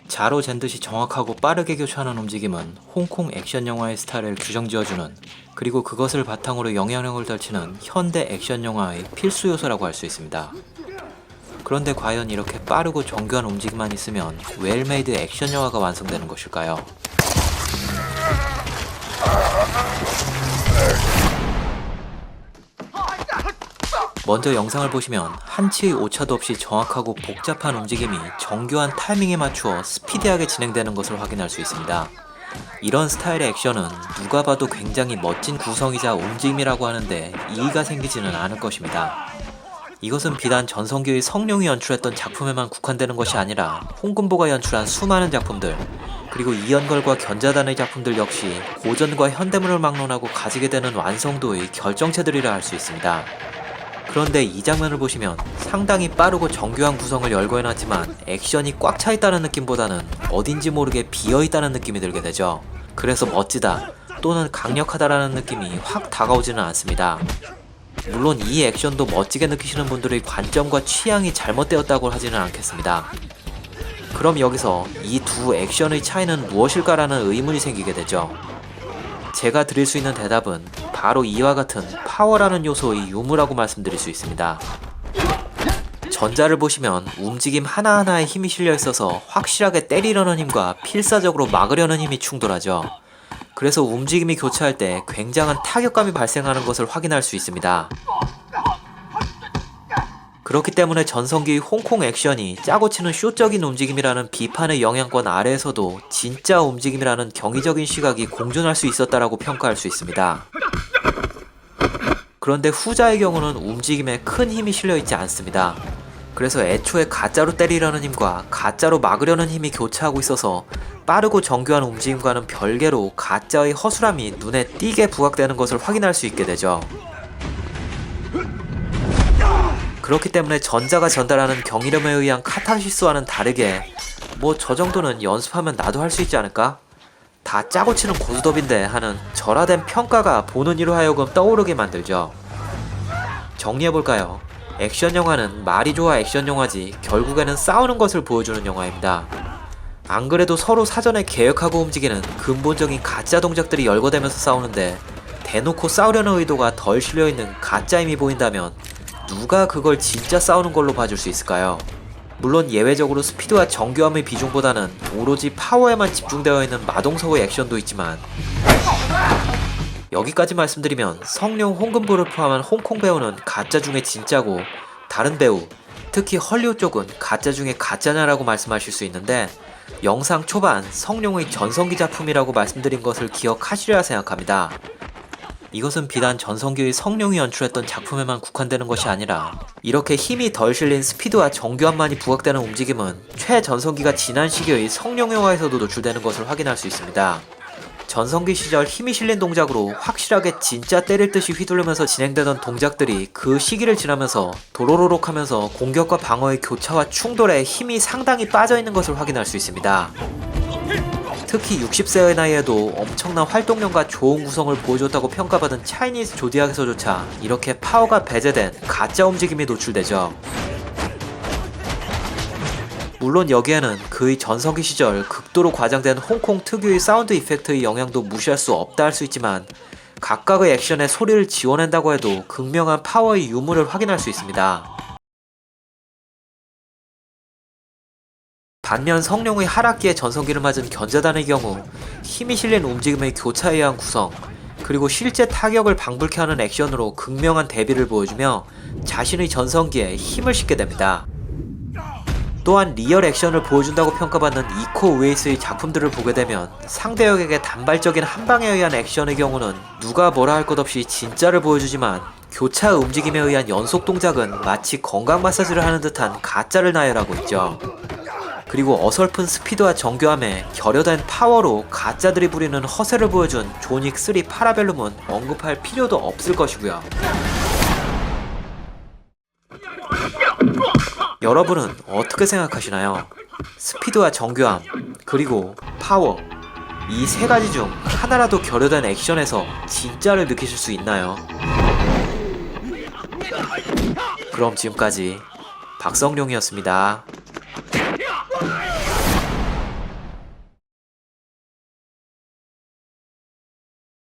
자로 잰 듯이 정확하고 빠르게 교차하는 움직임은 홍콩 액션 영화의 스타일을 규정지어주는, 그리고 그것을 바탕으로 영향력을 덜치는 현대 액션 영화의 필수 요소라고 할 수 있습니다. 그런데 과연 이렇게 빠르고 정교한 움직임만 있으면 웰메이드 액션 영화가 완성되는 것일까요? 먼저 영상을 보시면 한치의 오차도 없이 정확하고 복잡한 움직임이 정교한 타이밍에 맞추어 스피디하게 진행되는 것을 확인할 수 있습니다. 이런 스타일의 액션은 누가 봐도 굉장히 멋진 구성이자 움직임이라고 하는데 이의가 생기지는 않을 것입니다. 이것은 비단 전성기의 성룡이 연출했던 작품에만 국한되는 것이 아니라 홍금보가 연출한 수많은 작품들, 그리고 이연걸과 견자단의 작품들 역시 고전과 현대문을 막론하고 가지게 되는 완성도의 결정체들이라 할 수 있습니다. 그런데 이 장면을 보시면 상당히 빠르고 정교한 구성을 열거해놨지만 액션이 꽉 차있다는 느낌보다는 어딘지 모르게 비어있다는 느낌이 들게 되죠. 그래서 멋지다 또는 강력하다라는 느낌이 확 다가오지는 않습니다. 물론 이 액션도 멋지게 느끼시는 분들의 관점과 취향이 잘못되었다고 하지는 않겠습니다. 그럼 여기서 이 두 액션의 차이는 무엇일까라는 의문이 생기게 되죠. 제가 드릴 수 있는 대답은 바로 이와 같은 파워라는 요소의 유무라고 말씀드릴 수 있습니다. 전자를 보시면 움직임 하나하나에 힘이 실려 있어서 확실하게 때리려는 힘과 필사적으로 막으려는 힘이 충돌하죠. 그래서 움직임이 교차할 때 굉장한 타격감이 발생하는 것을 확인할 수 있습니다. 그렇기 때문에 전성기의 홍콩 액션이 짜고 치는 쇼적인 움직임이라는 비판의 영향권 아래에서도 진짜 움직임이라는 경이적인 시각이 공존할 수 있었다라고 평가할 수 있습니다. 그런데 후자의 경우는 움직임에 큰 힘이 실려있지 않습니다. 그래서 애초에 가짜로 때리려는 힘과 가짜로 막으려는 힘이 교차하고 있어서 빠르고 정교한 움직임과는 별개로 가짜의 허술함이 눈에 띄게 부각되는 것을 확인할 수 있게 되죠. 그렇기 때문에 전자가 전달하는 경이름에 의한 카타르시스와는 다르게 뭐 저 정도는 연습하면 나도 할 수 있지 않을까? 다 짜고 치는 고수덥인데 하는 절하된 평가가 보는 이로 하여금 떠오르게 만들죠. 정리해볼까요? 액션 영화는 말이 좋아 액션 영화지 결국에는 싸우는 것을 보여주는 영화입니다. 안 그래도 서로 사전에 계획하고 움직이는 근본적인 가짜 동작들이 열거되면서 싸우는데 대놓고 싸우려는 의도가 덜 실려있는 가짜 힘이 보인다면 누가 그걸 진짜 싸우는 걸로 봐줄 수 있을까요? 물론 예외적으로 스피드와 정교함의 비중보다는 오로지 파워에만 집중되어 있는 마동석의 액션도 있지만, 여기까지 말씀드리면 성룡 홍금보를 포함한 홍콩 배우는 가짜 중에 진짜고 다른 배우, 특히 헐리우드 쪽은 가짜 중에 가짜냐라고 말씀하실 수 있는데, 영상 초반 성룡의 전성기 작품이라고 말씀드린 것을 기억하시려야 생각합니다. 이것은 비단 전성기의 성룡이 연출했던 작품에만 국한되는 것이 아니라 이렇게 힘이 덜 실린 스피드와 정교함만이 부각되는 움직임은 최전성기가 지난 시기의 성룡 영화에서도 노출되는 것을 확인할 수 있습니다. 전성기 시절 힘이 실린 동작으로 확실하게 진짜 때릴 듯이 휘두르면서 진행되던 동작들이 그 시기를 지나면서 도로로록 하면서 공격과 방어의 교차와 충돌에 힘이 상당히 빠져있는 것을 확인할 수 있습니다. 특히 60세의 나이에도 엄청난 활동량과 좋은 구성을 보여줬다고 평가받은 차이니즈 조디악에서조차 이렇게 파워가 배제된 가짜 움직임이 노출되죠. 물론 여기에는 그의 전성기 시절 극도로 과장된 홍콩 특유의 사운드 이펙트의 영향도 무시할 수 없다 할 수 있지만 각각의 액션에 소리를 지워낸다고 해도 극명한 파워의 유무를 확인할 수 있습니다. 반면 성룡의 하락기에 전성기를 맞은 견자단의 경우 힘이 실린 움직임의 교차에 의한 구성, 그리고 실제 타격을 방불케 하는 액션으로 극명한 대비를 보여주며 자신의 전성기에 힘을 싣게 됩니다. 또한 리얼 액션을 보여준다고 평가받는 이코 우에이스의 작품들을 보게 되면 상대역에게 단발적인 한방에 의한 액션의 경우는 누가 뭐라 할 것 없이 진짜를 보여주지만 교차 움직임에 의한 연속 동작은 마치 건강 마사지를 하는 듯한 가짜를 나열하고 있죠. 그리고 어설픈 스피드와 정교함에 결여된 파워로 가짜들이 부리는 허세를 보여준 존윅 3 파라벨룸은 언급할 필요도 없을 것이고요. 여러분은 어떻게 생각하시나요? 스피드와 정교함, 그리고 파워, 이 세 가지 중 하나라도 결여된 액션에서 진짜를 느끼실 수 있나요? 그럼 지금까지 박성룡이었습니다.